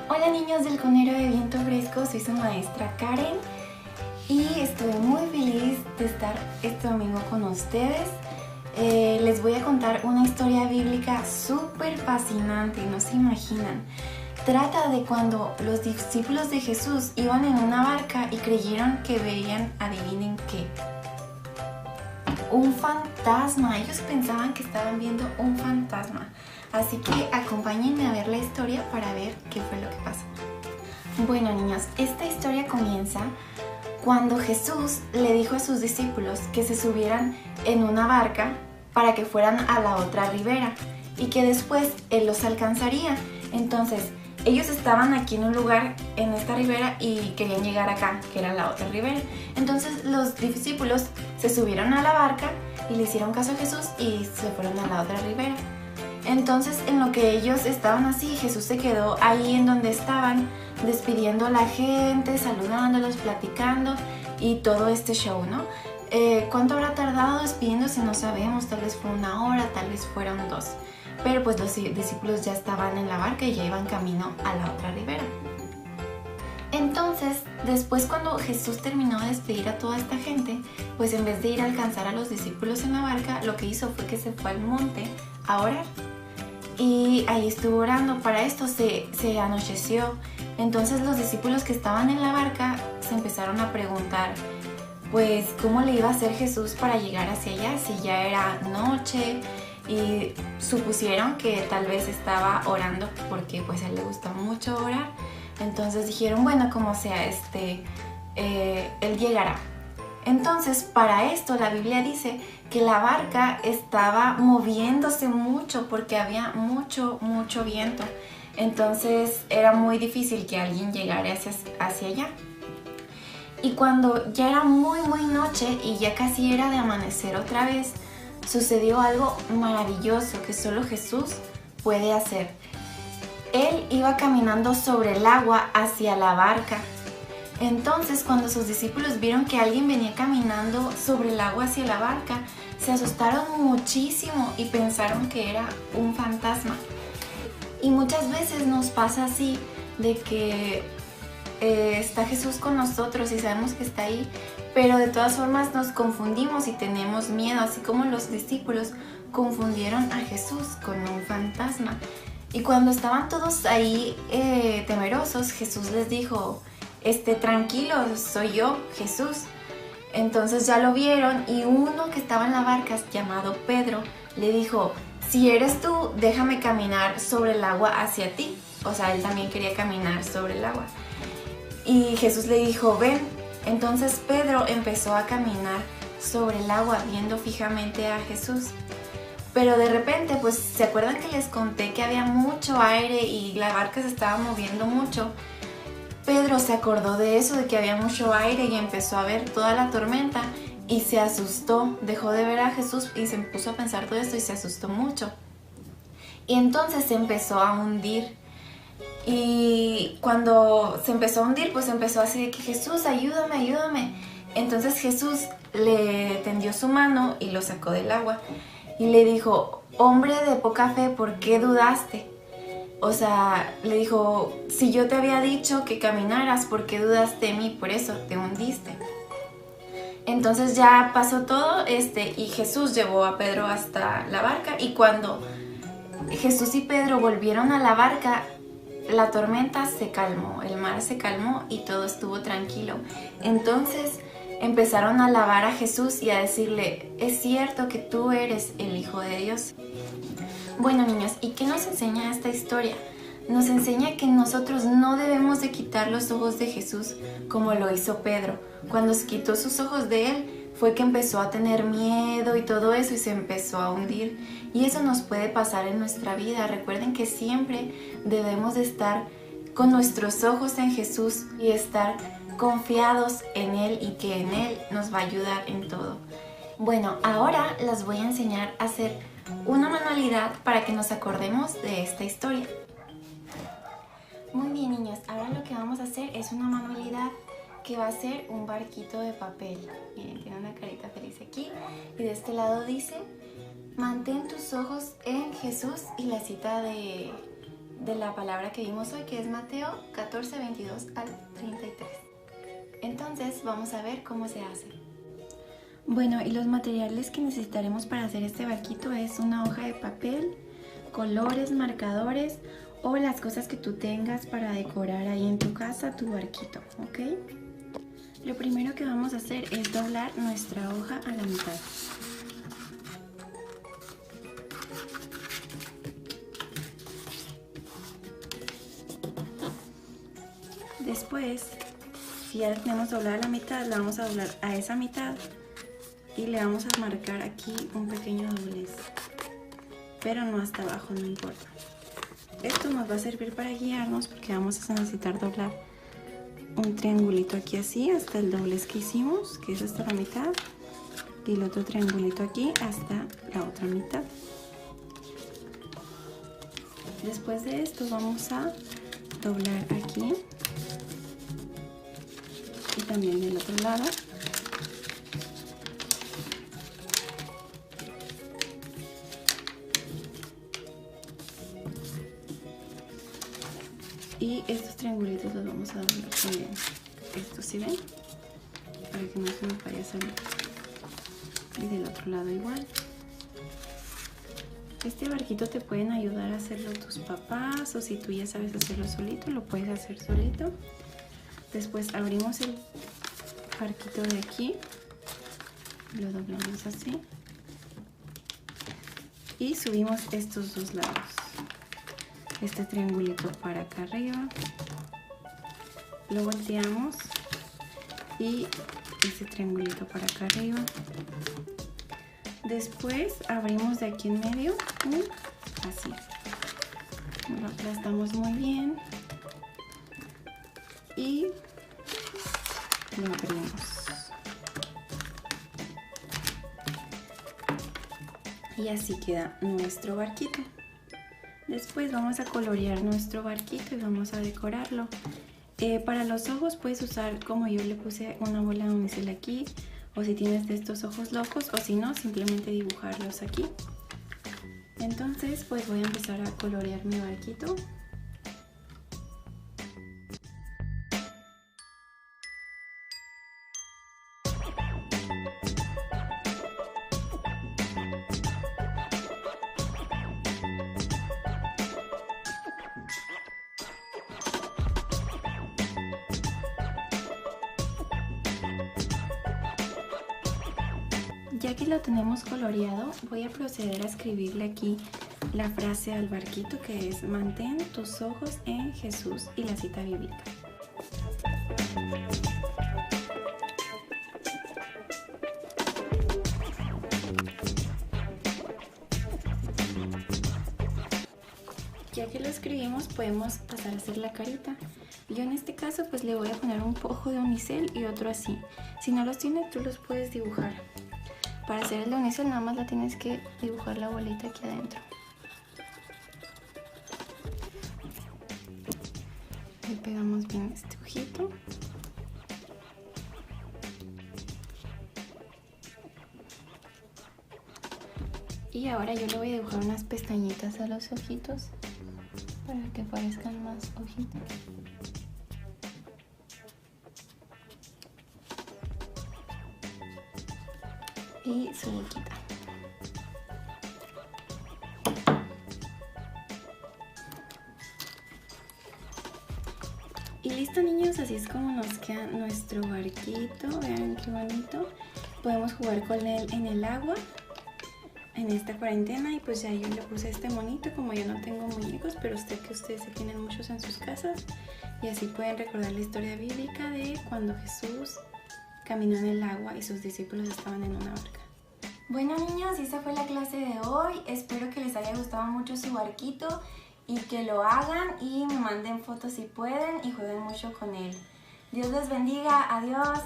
Hola niños del Conero de Viento Fresco, soy su maestra Karen y estoy muy feliz de estar este domingo con ustedes. Les voy a contar una historia bíblica súper fascinante, no se imaginan. Trata de cuando los discípulos de Jesús iban en una barca y creyeron que veían, adivinen qué, un fantasma. Ellos pensaban que estaban viendo un fantasma. Así que acompáñenme a ver la historia para ver qué fue lo que pasó. Bueno niños, esta historia comienza cuando Jesús le dijo a sus discípulos que se subieran en una barca para que fueran a la otra ribera y que después Él los alcanzaría. Entonces, ellos estaban aquí en un lugar en esta ribera y querían llegar acá, que era la otra ribera. Entonces los discípulos se subieron a la barca y le hicieron caso a Jesús y se fueron a la otra ribera. Entonces, en lo que ellos estaban así, Jesús se quedó ahí en donde estaban, despidiendo a la gente, saludándolos, platicando y todo este show, ¿no? ¿Cuánto habrá tardado despidiéndose? No sabemos, tal vez fue 1 hora, tal vez fueron 2. Pero pues los discípulos ya estaban en la barca y ya iban camino a la otra ribera. Entonces, después cuando Jesús terminó de despedir a toda esta gente, pues en vez de ir a alcanzar a los discípulos en la barca, lo que hizo fue que se fue al monte a orar. Y ahí estuvo orando. Para esto se anocheció. Entonces los discípulos que estaban en la barca se empezaron a preguntar, pues, ¿cómo le iba a hacer Jesús para llegar hacia allá si ya era noche? Y supusieron que tal vez estaba orando porque pues a él le gusta mucho orar. Entonces dijeron, bueno, como sea, él llegará. Entonces, para esto la Biblia dice que la barca estaba moviéndose mucho porque había mucho viento. Entonces era muy difícil que alguien llegara hacia allá. Y cuando ya era muy noche y ya casi era de amanecer otra vez, sucedió algo maravilloso que solo Jesús puede hacer. Él iba caminando sobre el agua hacia la barca. Entonces, cuando sus discípulos vieron que alguien venía caminando sobre el agua hacia la barca, se asustaron muchísimo y pensaron que era un fantasma. Y muchas veces nos pasa así, de que está Jesús con nosotros y sabemos que está ahí, pero de todas formas nos confundimos y tenemos miedo, así como los discípulos confundieron a Jesús con un fantasma. Y cuando estaban todos ahí temerosos, Jesús les dijo, tranquilos, soy yo, Jesús. Entonces ya lo vieron y uno que estaba en la barca, llamado Pedro, le dijo, si eres tú, déjame caminar sobre el agua hacia ti. O sea, él también quería caminar sobre el agua. Y Jesús le dijo, ven. Entonces Pedro empezó a caminar sobre el agua viendo fijamente a Jesús. Pero de repente, pues, ¿se acuerdan que les conté que había mucho aire y la barca se estaba moviendo mucho? Pedro se acordó de eso, de que había mucho aire y empezó a ver toda la tormenta y se asustó. Dejó de ver a Jesús y se puso a pensar todo esto y se asustó mucho. Y entonces se empezó a hundir. Y cuando se empezó a hundir, pues empezó así de que Jesús, ayúdame, ayúdame. Entonces Jesús le tendió su mano y lo sacó del agua. Y le dijo, hombre de poca fe, ¿por qué dudaste? O sea, le dijo, si yo te había dicho que caminaras, ¿por qué dudaste de mí? Por eso te hundiste. Entonces ya pasó todo y Jesús llevó a Pedro hasta la barca. Y cuando Jesús y Pedro volvieron a la barca, la tormenta se calmó, el mar se calmó y todo estuvo tranquilo. Entonces empezaron a alabar a Jesús y a decirle, es cierto que tú eres el Hijo de Dios. Bueno niños, ¿y qué nos enseña esta historia? Nos enseña que nosotros no debemos de quitar los ojos de Jesús como lo hizo Pedro. Cuando se quitó sus ojos de él, fue que empezó a tener miedo y todo eso y se empezó a hundir. Y eso nos puede pasar en nuestra vida. Recuerden que siempre debemos de estar con nuestros ojos en Jesús y estar confiados en Él y que en Él nos va a ayudar en todo. Bueno, ahora les voy a enseñar a hacer una manualidad para que nos acordemos de esta historia. Muy bien niños, ahora lo que vamos a hacer es una manualidad que va a ser un barquito de papel. Miren, tiene una carita feliz aquí y de este lado dice, Mantén tus ojos en Jesús y la cita de la palabra que vimos hoy, que es Mateo 14, 22 al 33. Entonces vamos a ver cómo se hace. Bueno, y los materiales que necesitaremos para hacer este barquito es una hoja de papel, colores, marcadores o las cosas que tú tengas para decorar ahí en tu casa tu barquito, ¿ok? Lo primero que vamos a hacer es doblar nuestra hoja a la mitad. Después, si ya la tenemos doblada a la mitad, la vamos a doblar a esa mitad y le vamos a marcar aquí un pequeño doblez, pero no hasta abajo, no importa. Esto nos va a servir para guiarnos porque vamos a necesitar doblar un triangulito aquí así hasta el doblez que hicimos, que es hasta la mitad, y el otro triangulito aquí hasta la otra mitad. Después de esto vamos a doblar aquí y también del otro lado. Y estos triangulitos los vamos a doblar también. Estos, ¿sí ven? Para que no se nos vaya a salir. Y del otro lado igual. Este barquito te pueden ayudar a hacerlo tus papás, o si tú ya sabes hacerlo solito, lo puedes hacer solito. Después abrimos el barquito de aquí, lo doblamos así y subimos estos dos lados. Este triangulito para acá arriba, lo volteamos y este triangulito para acá arriba. Después abrimos de aquí en medio, así, lo aplastamos muy bien y lo abrimos. Y así queda nuestro barquito. Después vamos a colorear nuestro barquito y vamos a decorarlo. Para los ojos puedes usar, como yo le puse, una bola de unicel aquí, o si tienes de estos ojos locos, o si no, simplemente dibujarlos aquí. Entonces pues voy a empezar a colorear mi barquito. Ya que lo tenemos coloreado, voy a proceder a escribirle aquí la frase al barquito, que es: mantén tus ojos en Jesús y la cita bíblica. Ya que lo escribimos, podemos pasar a hacer la carita. Yo en este caso pues le voy a poner un ojo de unicel y otro así. Si no los tienes, tú los puedes dibujar. Para hacer el de unicel nada más la tienes que dibujar la bolita aquí adentro. Le pegamos bien este ojito. Y ahora yo le voy a dibujar unas pestañitas a los ojitos para que parezcan más ojitos. Y su boquita. Y listo, niños, así es como nos queda nuestro barquito. Vean qué bonito. Podemos jugar con él en el agua en esta cuarentena. Y pues ya yo le puse este monito, como yo no tengo muñecos, pero ustedes sí tienen muchos en sus casas. Y así pueden recordar la historia bíblica de cuando Jesús caminó en el agua y sus discípulos estaban en una barca. Bueno, niños, esta fue la clase de hoy. Espero que les haya gustado mucho su barquito y que lo hagan y me manden fotos si pueden y jueguen mucho con él. Dios les bendiga. Adiós.